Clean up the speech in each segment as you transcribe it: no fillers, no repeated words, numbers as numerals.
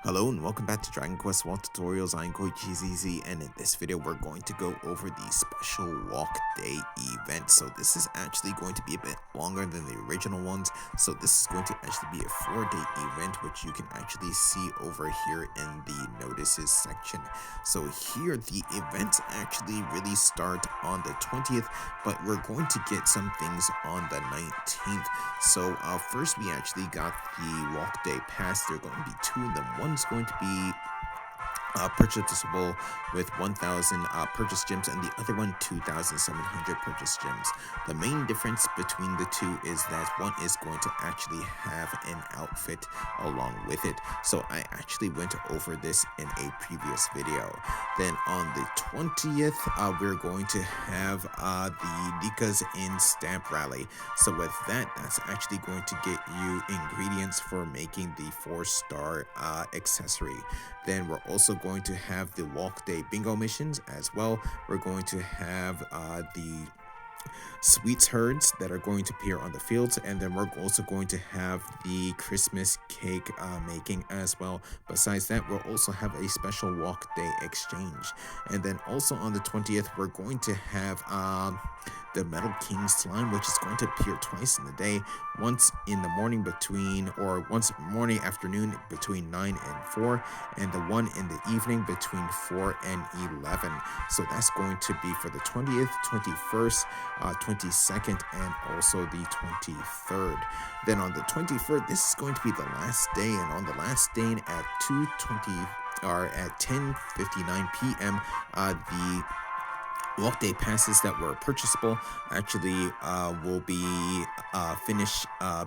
Hello and welcome back to Dragon Quest Walk Tutorials. I'm Koichi ZZ, and in this video we're going to go over the special walk day event. So this is actually going to be a bit longer than the original ones. So this is going to actually be a 4-day event, which you can actually see over here in the notices section. So here the events actually really start on the 20th, but we're going to get some things on the 19th. So first we actually got the walk day pass. There are going to be two of them. One's going to be purchasable with 1,000 purchase gems, and the other one 2,700 purchase gems. The main difference between the two is that one is going to actually have an outfit along with it. So I actually went over this in a previous video. Then on the 20th, we're going to have the Rikka's in Stamp Rally. So with that, that's actually going to get you ingredients for making the 4-star accessory. Then we're also going to have the walk day bingo missions as well. We're going to have the sweets herds that are going to appear on the fields, and then we're also going to have the Christmas cake making as well. Besides that, we'll also have a special walk day exchange, and then also on the 20th we're going to have the Metal King slime, which is going to appear twice in the day, once in the morning once morning afternoon between 9 and 4, and the one in the evening between 4 and 11. So that's going to be for the 20th, 21st, 22nd, and also the 23rd. Then on the 23rd, this is going to be the last day, and on the last day at 10:59 p.m. The walk day passes that were purchasable actually will be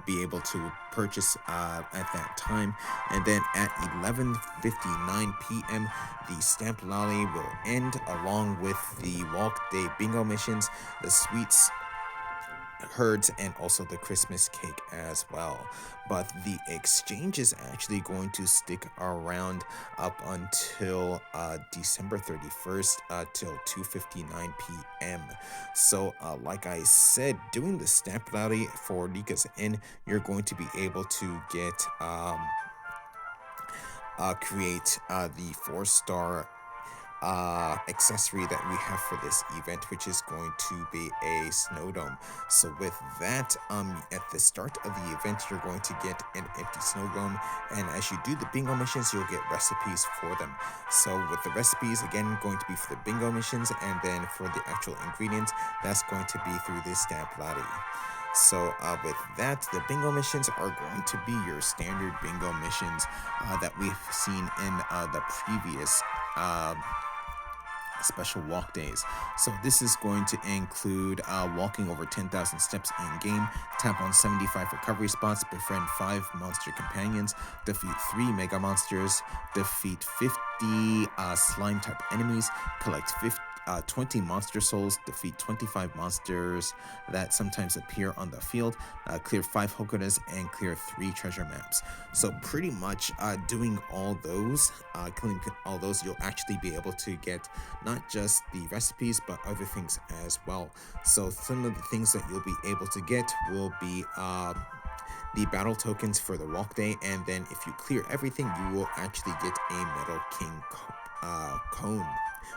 be able to purchase at that time. And then at 11:59 p.m. the Stamp Lolly will end, along with the walk day bingo missions, the sweets herds, and also the Christmas cake as well. But the exchange is actually going to stick around up until December 31st till 2:59 p.m. So like I said, doing the Stamp Rally for Rikka's Inn, you're going to be able to get create the 4-star accessory that we have for this event, which is going to be a snow dome. So with that, at the start of the event, you're going to get an empty snow dome, and as you do the bingo missions, you'll get recipes for them. So with the recipes, again, going to be for the bingo missions, and then for the actual ingredients, that's going to be through this Stamp Lottery. So with that, the bingo missions are going to be your standard bingo missions that we've seen in the previous special walk days. So this is going to include walking over 10,000 steps in game, tap on 75 recovery spots, befriend 5 monster companions, defeat 3 mega monsters, defeat 50 slime type enemies, collect 20 monster souls, defeat 25 monsters that sometimes appear on the field, clear 5 Hokodas, and clear 3 treasure maps. So pretty much doing all those, you'll actually be able to get not just the recipes but other things as well. So some of the things that you'll be able to get will be the battle tokens for the walk day, and then if you clear everything, you will actually get a Metal King cone,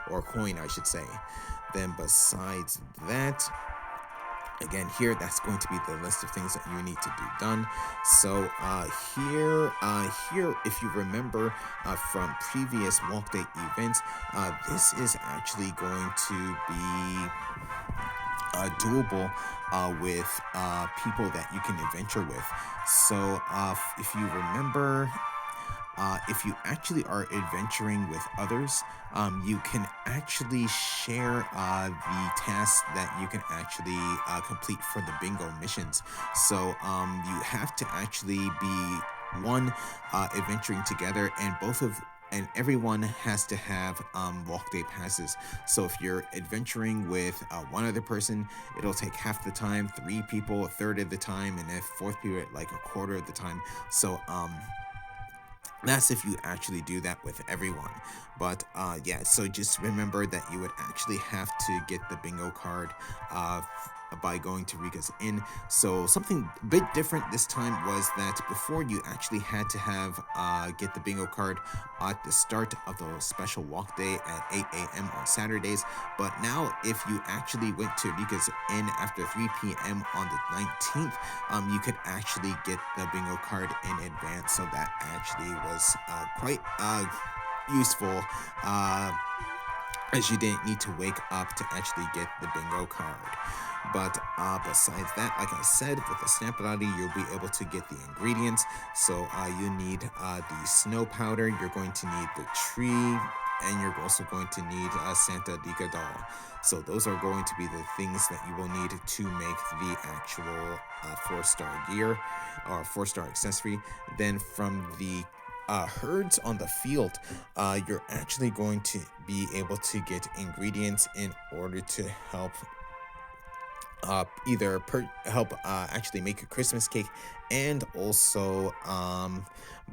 or coin I should say. Then besides that, again, here, that's going to be the list of things that you need to do done. So here, if you remember from previous walk day events, this is actually going to be doable with people that you can adventure with. So if you remember, if you actually are adventuring with others, you can actually share the tasks that you can actually complete for the bingo missions. So you have to actually be adventuring together, and everyone has to have walk day passes. So if you're adventuring with one other person, it'll take half the time, 3 people a third of the time, and if 4th people like a quarter of the time. So that's if you actually do that with everyone. But yeah, so just remember that you would actually have to get the bingo card by going to Rika's Inn. So something a bit different this time was that before you actually had to have get the bingo card at the start of the special walk day at 8 a.m. on Saturdays. But now, if you actually went to Rika's Inn after 3 p.m. on the 19th, you could actually get the bingo card in advance. So that actually was quite useful. As you didn't need to wake up to actually get the bingo card. But besides that, like I said, with the Snap Lottie, you'll be able to get the ingredients. So you need the snow powder, you're going to need the tree, and you're also going to need a Santa Dica doll. So those are going to be the things that you will need to make the actual 4-star gear or 4-star accessory. Then from the herds on the field, you're actually going to be able to get ingredients in order to help actually make a Christmas cake, and also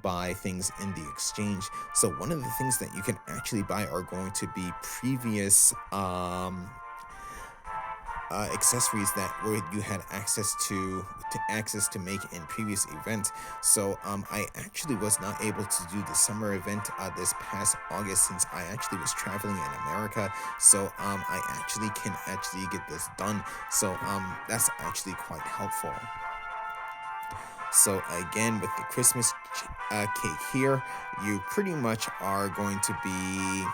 buy things in the exchange. So one of the things that you can actually buy are going to be previous accessories that you had access to make in previous events. So I actually was not able to do the summer event this past August, since I actually was traveling in America. So I actually can get this done. So that's actually quite helpful. So again, with the Christmas cake here, you pretty much are going to be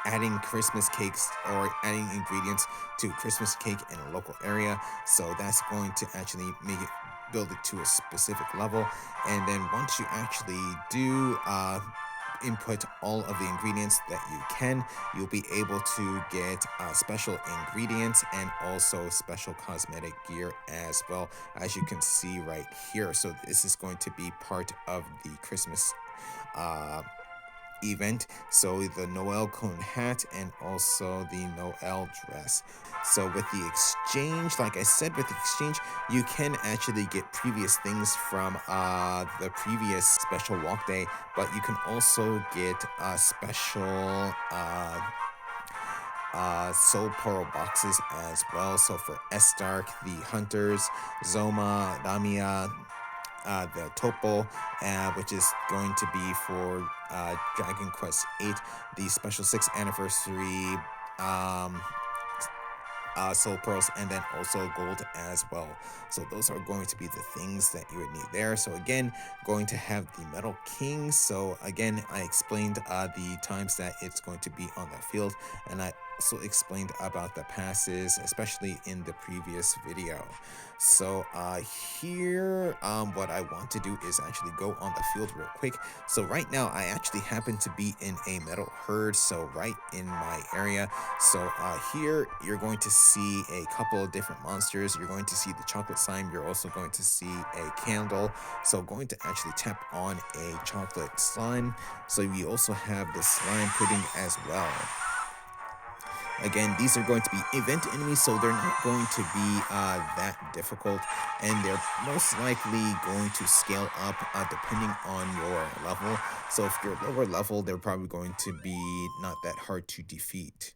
adding Christmas cakes or adding ingredients to Christmas cake in a local area. So that's going to actually build it to a specific level. And then once you actually do input all of the ingredients that you can, you'll be able to get special ingredients and also special cosmetic gear as well, as you can see right here. So this is going to be part of the Christmas event. So the Noel cone hat and also the Noel dress. So with the exchange, like I said, with the exchange, you can actually get previous things from the previous special walk day, but you can also get special soul pearl boxes as well. So for Estark, the Hunters, Zoma, Damia, the Topo, which is going to be for Dragon Quest VIII, the special 6th anniversary soul pearls, and then also gold as well. So those are going to be the things that you would need there. So again, going to have the Metal King. So again, I explained the times that it's going to be on that field, and I also explained about the passes, especially in the previous video. So here, what I want to do is actually go on the field real quick. So right now, I actually happen to be in a metal herd, so right in my area. So here, you're going to see a couple of different monsters. You're going to see the chocolate slime. You're also going to see a candle. So going to actually tap on a chocolate slime. So we also have the slime pudding as well. Again, these are going to be event enemies, so they're not going to be that difficult, and they're most likely going to scale up depending on your level. So if you're lower level, they're probably going to be not that hard to defeat.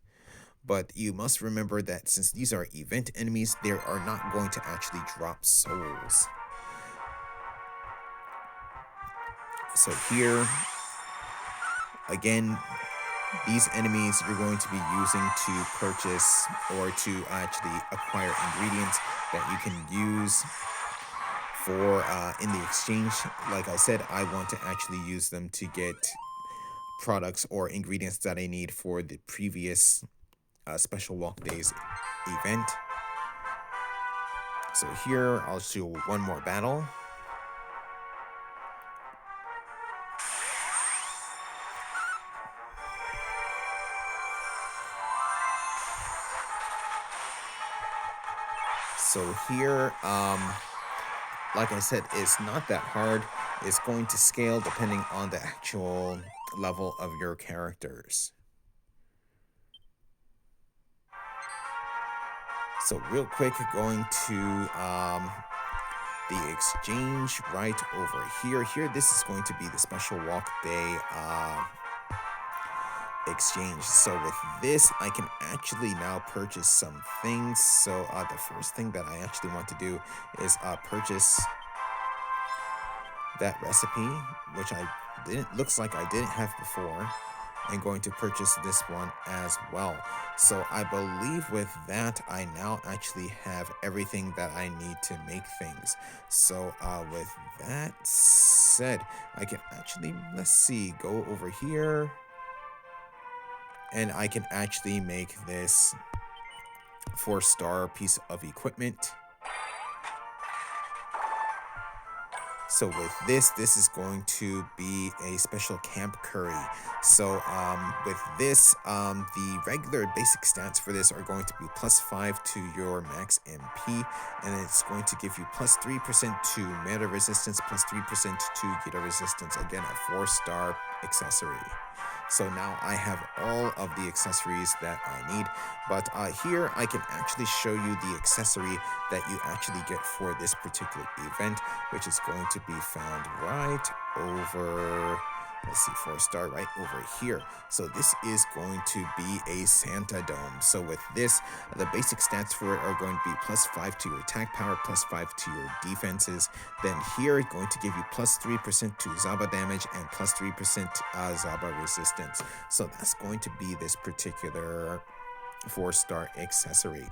But you must remember that since these are event enemies, they are not going to actually drop souls. So here, again, these enemies you're going to be using to purchase or to actually acquire ingredients that you can use for in the exchange. Like I said, I want to actually use them to get products or ingredients that I need for the previous special walk days event. So here I'll show one more battle. So here, like I said, it's not that hard. It's going to scale depending on the actual level of your characters. So real quick, going to the exchange right over here. Here, this is going to be the special walk day exchange. So with this, I can actually now purchase some things. So the first thing that I actually want to do is purchase that recipe, which looks like I didn't have before, and going to purchase this one as well. So I believe with that, I now actually have everything that I need to make things. So with that said, I can actually, let's see, go over here, and I can actually make this 4-star piece of equipment. So with this is going to be a special camp curry. So with this, the regular basic stats for this are going to be +5 to your max MP, and it's going to give you +3% to melee resistance, +3% to Gita resistance. Again, a 4-star accessory. So now I have all of the accessories that I need, but here I can actually show you the accessory that you actually get for this particular event, which is going to be found right over, let's see, 4-star right over here. So this is going to be a Santa Dome. So with this, the basic stats for it are going to be +5 to your attack power, +5 to your defenses. Then here, it's going to give you +3% to Zaba damage and +3% Zaba resistance. So that's going to be this particular 4-star accessory.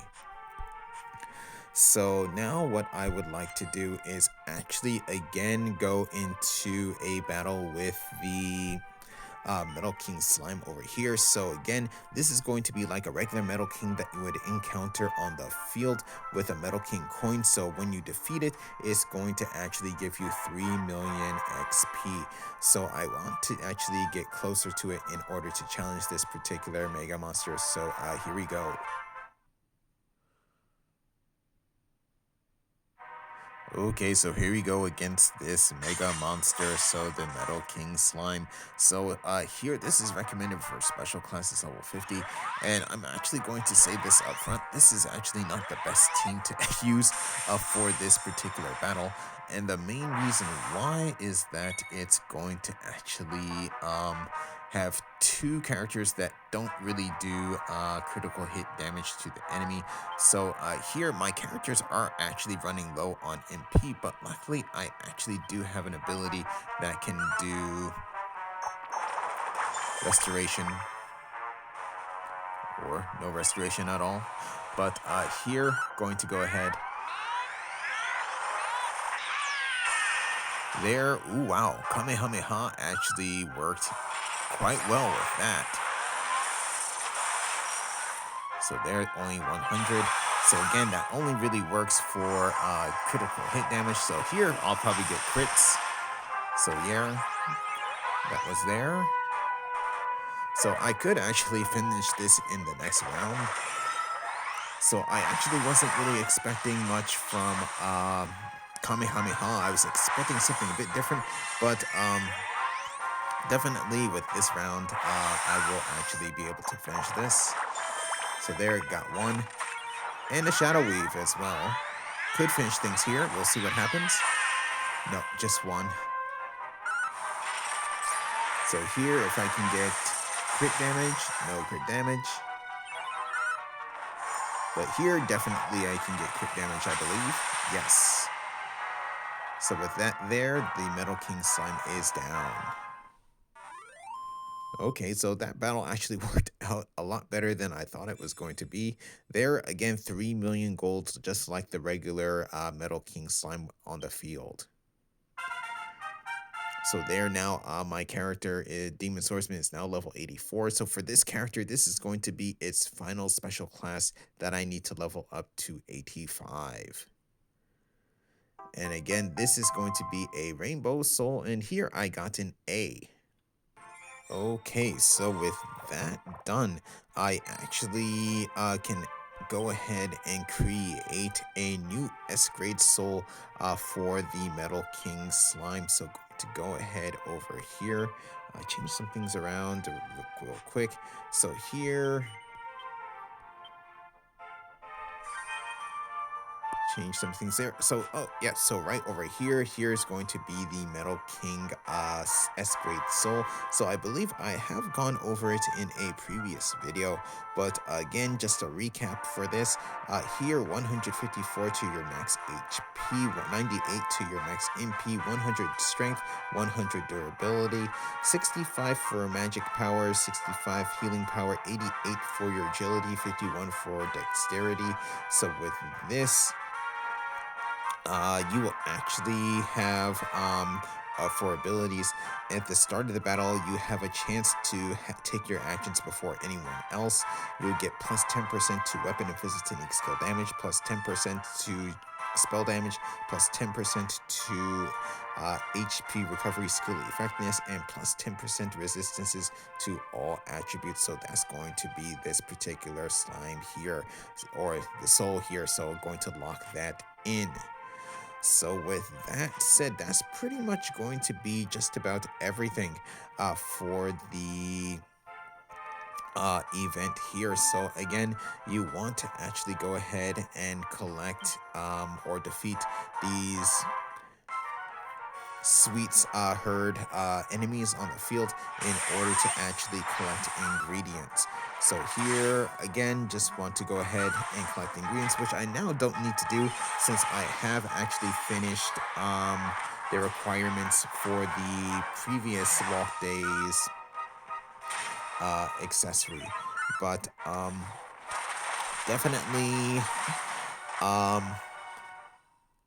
So now what I would like to do is actually again go into a battle with the Metal King slime over here. So again, this is going to be like a regular Metal King that you would encounter on the field with a Metal King coin. So when you defeat it, it's going to actually give you 3 million XP. So I want to actually get closer to it in order to challenge this particular Mega Monster. So here we go. Okay, so here we go against this Mega Monster, so the Metal King Slime. So here, this is recommended for special classes level 50, and I'm actually going to say this up front, this is actually not the best team to use for this particular battle, and the main reason why is that it's going to actually have 2 characters that don't really do critical hit damage to the enemy. So here my characters are actually running low on MP, but luckily I actually do have an ability that can do restoration or no restoration at all. But here, going to go ahead. There, ooh, wow, Kamehameha actually worked quite well with that. So there, only 100. So again, that only really works for critical hit damage. So here, I'll probably get crits. So yeah, that was there. So I could actually finish this in the next round. So I actually wasn't really expecting much from Kamehameha. I was expecting something a bit different, but definitely with this round, I will actually be able to finish this. So there, got one. And a Shadow Weave as well. Could finish things here. We'll see what happens. No, just one. So here, if I can get crit damage, no crit damage. But here, definitely I can get crit damage, I believe. Yes. So with that there, the Metal King Slime is down. Okay, so that battle actually worked out a lot better than I thought it was going to be. There, again, 3 million golds, just like the regular Metal King Slime on the field. So there now, my character, Demon Swordsman, is now level 84. So for this character, this is going to be its final special class that I need to level up to 85. And again, this is going to be a Rainbow Soul, and here I got an A. Okay, so with that done, I actually can go ahead and create a new S-grade soul for the Metal King Slime. So to go ahead over here, change some things around real quick. So here, change some things there. So, oh yeah, so right over here, here's going to be the Metal King S grade soul. So I believe I have gone over it in a previous video, but again, just a recap for this. Here, 154 to your max HP, 98 to your max MP, 100 strength, 100 durability, 65 for magic power, 65 healing power, 88 for your agility, 51 for dexterity. So with this, you will actually have for abilities at the start of the battle, you have a chance to take your actions before anyone else. You'll get plus 10% to weapon and physical technique skill damage, plus 10% to spell damage, plus 10% to HP recovery skill effectiveness, and plus 10% resistances to all attributes. So that's going to be this particular slime here, or the soul here. So going to lock that in. So with that said, that's pretty much going to be just about everything for the event here. So again, you want to actually go ahead and collect or defeat these sweets herd enemies on the field in order to actually collect ingredients. So here again, just want to go ahead and collect ingredients, which I now don't need to do since I have actually finished the requirements for the previous walk days accessory. But definitely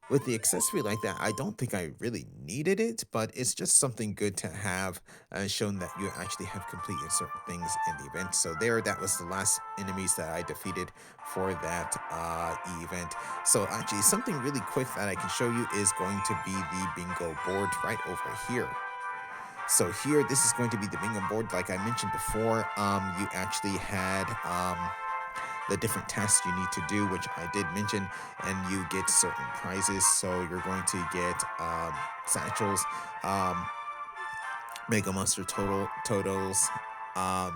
with the accessory like that, I don't think I really needed it, but it's just something good to have, shown that you actually have completed certain things in the event. So there, that was the last enemies that I defeated for that event. So actually, something really quick that I can show you is going to be the bingo board right over here. So here, this is going to be the bingo board. Like I mentioned before, you actually had the different tasks you need to do, which I did mention, and you get certain prizes. So you're going to get satchels, Mega Monster totals,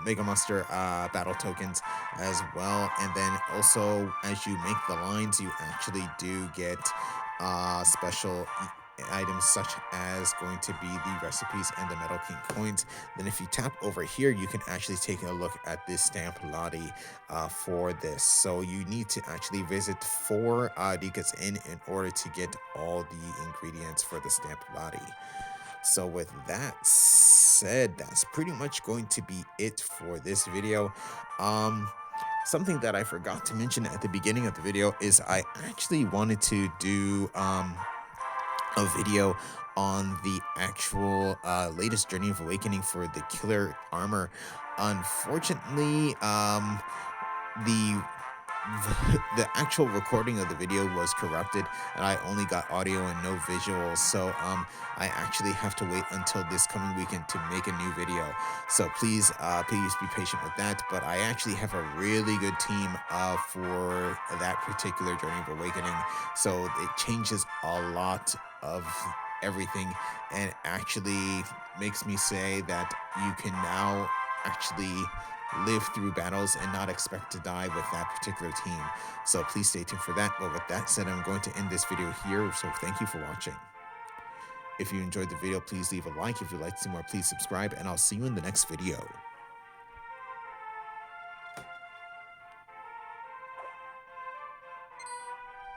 Mega Monster battle tokens as well. And then also, as you make the lines, you actually do get special items such as going to be the recipes and the Metal King coins. Then if you tap over here, you can actually take a look at this stamp lottie for this. So you need to actually visit 4 Rikkas in order to get all the ingredients for the stamp lottie. So with that said, that's pretty much going to be it for this video. Something that I forgot to mention at the beginning of the video is I actually wanted to do a video on the actual latest Journey of Awakening for the killer armor. Unfortunately, the actual recording of the video was corrupted, and I only got audio and no visuals. So I actually have to wait until this coming weekend to make a new video. So please be patient with that. But I actually have a really good team for that particular Journey of Awakening. So it changes a lot of everything, and actually makes me say that you can now actually live through battles and not expect to die with that particular team. So please stay tuned for that. But with that said, I'm going to end this video here. So thank you for watching. If you enjoyed the video, please leave a like. If you'd like to see more, please subscribe, and I'll see you in the next video.